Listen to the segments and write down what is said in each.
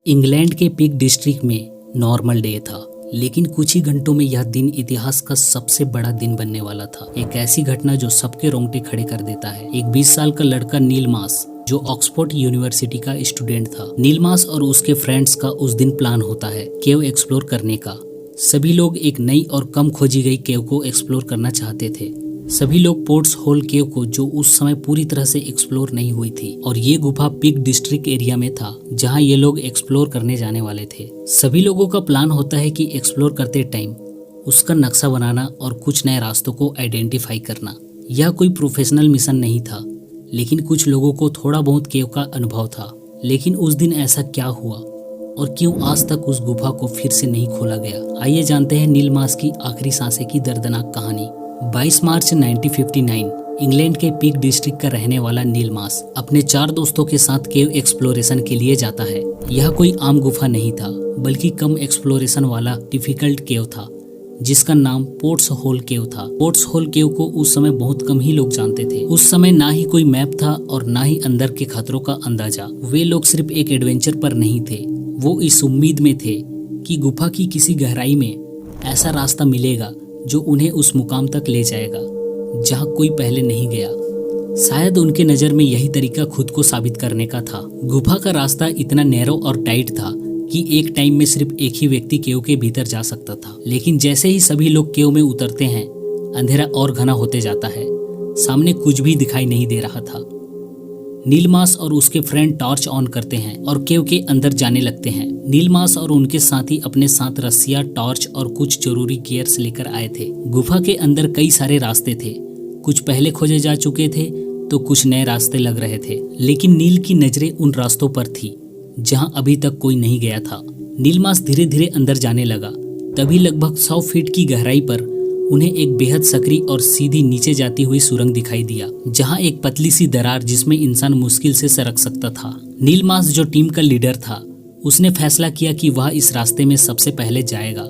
England के peak district में normal day था, लेकिन कुछ ही घंटों में यह दिन इतिहास का सबसे बड़ा दिन बनने वाला था। एक ऐसी घटना जो सबके रोंगटे खड़े कर देता है। एक 20 साल का लड़का नील मास, जो ऑक्सफोर्ड यूनिवर्सिटी का स्टूडेंट था। नील मास और उसके फ्रेंड्स का उस दिन प्लान होता है केव एक्सप्लोर करने का। सभी लोग एक नई और कम खोजी गई केव को एक्सप्लोर करना चाहते थे। सभी लोग पोर्ट्स होल केव को, जो उस समय पूरी तरह से एक्सप्लोर नहीं हुई थी, और ये गुफा पीक डिस्ट्रिक्ट एरिया में था जहां ये लोग एक्सप्लोर करने जाने वाले थे। सभी लोगों का प्लान होता है कि एक्सप्लोर करते टाइम उसका नक्शा बनाना और कुछ नए रास्तों को आइडेंटिफाई करना। यह कोई प्रोफेशनल मिशन नहीं था, लेकिन कुछ लोगों को थोड़ा बहुत केव का अनुभव था। लेकिन उस दिन ऐसा क्या हुआ और क्यों आज तक उस गुफा को फिर से नहीं खोला गया? आइए जानते हैं नील मास की आखिरी सांसें की दर्दनाक कहानी। 22 मार्च 1959 इंग्लैंड के पीक डिस्ट्रिक्ट का रहने वाला नील मास अपने 4 दोस्तों के साथ केव एक्सप्लोरेशन के लिए जाता है। यह कोई आम गुफा नहीं था, बल्कि कम एक्सप्लोरेशन वाला डिफिकल्ट केव था, जिसका नाम पोर्ट्स होल केव था। पोर्ट्स होल केव को उस समय बहुत कम ही लोग जानते थे। उस समय ना ही कोई मैप था और ना ही अंदर के खतरों का अंदाजा। वे लोग सिर्फ एक एडवेंचर पर नहीं थे, वो इस उम्मीद में थे कि गुफा की किसी गहराई में ऐसा रास्ता मिलेगा जो उन्हें उस मुकाम तक ले जाएगा जहां कोई पहले नहीं गया। शायद उनके नज़र में यही तरीका खुद को साबित करने का था। गुफा का रास्ता इतना नैरो और टाइट था कि एक टाइम में सिर्फ एक ही व्यक्ति केव के भीतर जा सकता था। लेकिन जैसे ही सभी लोग केव में उतरते हैं, अंधेरा और घना होते जाता है। सामने कुछ भी दिखाई नहीं दे रहा था। नील मास और उसके फ्रेंड टॉर्च ऑन करते हैं और केव के अंदर जाने लगते हैं। नील मास और उनके साथी अपने साथ रस्सियां, टॉर्च और कुछ जरूरी गियर्स लेकर आए थे। गुफा के अंदर कई सारे रास्ते थे। कुछ पहले खोजे जा चुके थे तो कुछ नए रास्ते लग रहे थे, लेकिन नील की नजरें उन रास्तों पर थी जहां अभी तक कोई नहीं गया था। नील मास धीरे धीरे अंदर जाने लगा। तभी लगभग 100 फीट की गहराई पर उन्हें एक बेहद सकरी और सीधी नीचे जाती हुई सुरंग दिखाई दिया, जहां एक पतली सी दरार जिसमें इंसान मुश्किल से सरक सकता था। नील मास, जो टीम का लीडर था, उसने फैसला किया कि वह इस रास्ते में सबसे पहले जाएगा।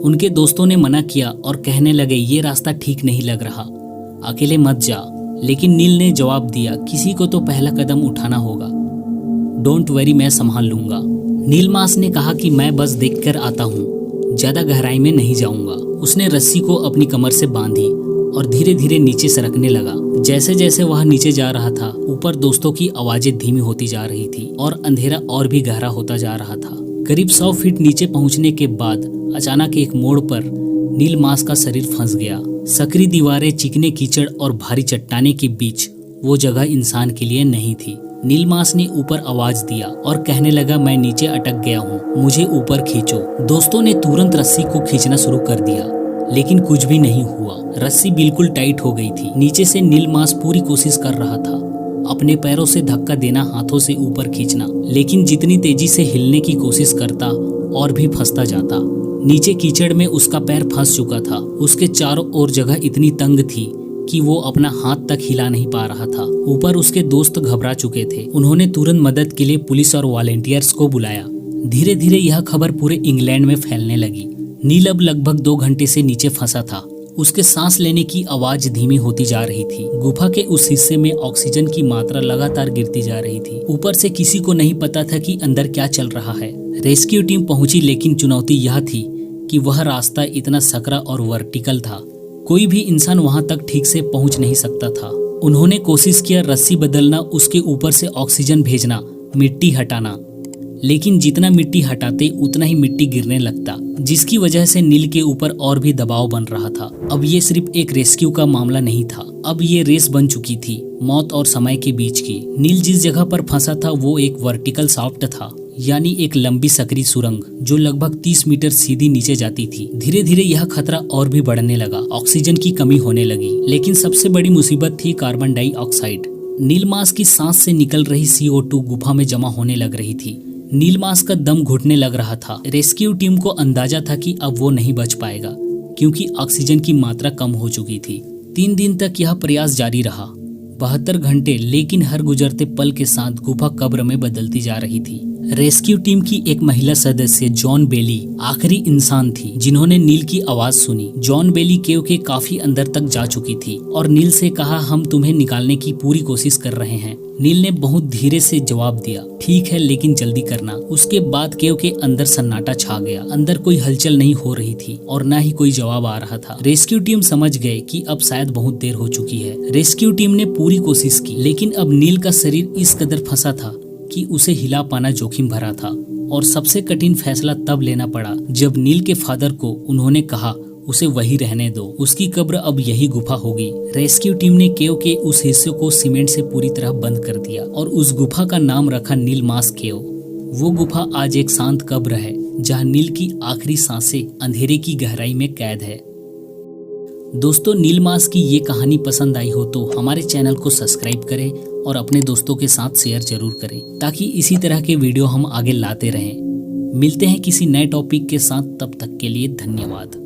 उनके दोस्तों ने मना किया और कहने लगे, ये रास्ता ठीक नहीं लग रहा, अकेले मत जा। लेकिन नील ने जवाब दिया, किसी को तो पहला कदम उठाना होगा। डोंट वरी, मैं संभाल लूंगा। नील मास ने कहा कि मैं बस देखकर आता हूँ, ज्यादा गहराई में नहीं जाऊंगा। उसने रस्सी को अपनी कमर से बांधी और धीरे धीरे नीचे सरकने लगा। जैसे जैसे वह नीचे जा रहा था, ऊपर दोस्तों की आवाजें धीमी होती जा रही थी और अंधेरा और भी गहरा होता जा रहा था। करीब 100 फीट नीचे पहुंचने के बाद अचानक एक मोड़ पर नील मास का शरीर फंस गया। सकरी दीवारें, चिकने कीचड़ और भारी चट्टाने के बीच वो जगह इंसान के लिए नहीं थी। नील मास ने ऊपर आवाज दिया और कहने लगा, मैं नीचे अटक गया हूँ, मुझे ऊपर खींचो। दोस्तों ने तुरंत रस्सी को खींचना शुरू कर दिया, लेकिन कुछ भी नहीं हुआ। रस्सी बिल्कुल टाइट हो गई थी। नीचे से नील मास पूरी कोशिश कर रहा था, अपने पैरों से धक्का देना, हाथों से ऊपर खींचना, लेकिन जितनी तेजी से हिलने की कोशिश करता और भी फंसता जाता। नीचे कीचड़ में उसका पैर फंस चुका था। उसके चारों ओर जगह इतनी तंग थी कि वो अपना हाथ तक हिला नहीं पा रहा था। ऊपर उसके दोस्त घबरा चुके थे। उन्होंने तुरंत मदद के लिए पुलिस और वॉलेंटियर्स को बुलाया। धीरे धीरे यह खबर पूरे इंग्लैंड में फैलने लगी। नील अब लगभग 2 घंटे से नीचे फंसा था। उसके सांस लेने की आवाज धीमी होती जा रही थी। गुफा के उस हिस्से में ऑक्सीजन की मात्रा लगातार गिरती जा रही थी। ऊपर से किसी को नहीं पता था कि अंदर क्या चल रहा है। रेस्क्यू टीम पहुंची, लेकिन चुनौती यह थी कि वह रास्ता इतना सकरा और वर्टिकल था, कोई भी इंसान वहां तक ठीक से पहुंच नहीं सकता था। उन्होंने कोशिश किया रस्सी बदलना, उसके ऊपर से ऑक्सीजन भेजना, मिट्टी हटाना, लेकिन जितना मिट्टी हटाते उतना ही मिट्टी गिरने लगता, जिसकी वजह से नील के ऊपर और भी दबाव बन रहा था। अब ये सिर्फ एक रेस्क्यू का मामला नहीं था, अब ये रेस बन चुकी थी, मौत और समय के बीच की। नील जिस जगह पर फंसा था वो एक वर्टिकल शाफ्ट था, यानी एक लंबी सकरी सुरंग जो लगभग 30 मीटर सीधी नीचे जाती थी। धीरे धीरे यह खतरा और भी बढ़ने लगा। ऑक्सीजन की कमी होने लगी, लेकिन सबसे बड़ी मुसीबत थी कार्बन डाइऑक्साइड। नील मास की सांस से निकल रही CO2 गुफा में जमा होने लग रही थी। नील मास का दम घुटने लग रहा था। रेस्क्यू टीम को अंदाजा था कि अब वो नहीं बच पाएगा, क्योंकि ऑक्सीजन की मात्रा कम हो चुकी थी। 3 दिन तक यह प्रयास जारी रहा, 72 घंटे, लेकिन हर गुजरते पल के साथ गुफा कब्र में बदलती जा रही थी। रेस्क्यू टीम की एक महिला सदस्य जॉन बेली आखिरी इंसान थी जिन्होंने नील की आवाज सुनी। जॉन बेली केव के काफी अंदर तक जा चुकी थी और नील से कहा, हम तुम्हें निकालने की पूरी कोशिश कर रहे हैं। नील ने बहुत धीरे से जवाब दिया, ठीक है लेकिन जल्दी करना। उसके बाद केव के अंदर सन्नाटा छा गया। अंदर कोई हलचल नहीं हो रही थी और न ही कोई जवाब आ रहा था। रेस्क्यू टीम समझ गए कि अब शायद बहुत देर हो चुकी है। रेस्क्यू टीम ने पूरी कोशिश की, लेकिन अब नील का शरीर इस कदर फंसा था कि उसे हिला पाना जोखिम भरा था। और सबसे कठिन फैसला तब लेना पड़ा जब नील के फादर को उन्होंने कहा, उसे वही रहने दो, उसकी कब्र अब यही गुफा होगी। रेस्क्यू टीम ने केव के उस हिस्से को सीमेंट से पूरी तरह बंद कर दिया और उस गुफा का नाम रखा नील मास केव। वो गुफा आज एक शांत कब्र है जहाँ नील की आखिरी सांसें अंधेरे की गहराई में कैद है। दोस्तों, नील मास की ये कहानी पसंद आई हो तो हमारे चैनल को सब्सक्राइब करें और अपने दोस्तों के साथ शेयर जरूर करें ताकि इसी तरह के वीडियो हम आगे लाते रहें। मिलते हैं किसी नए टॉपिक के साथ, तब तक के लिए धन्यवाद।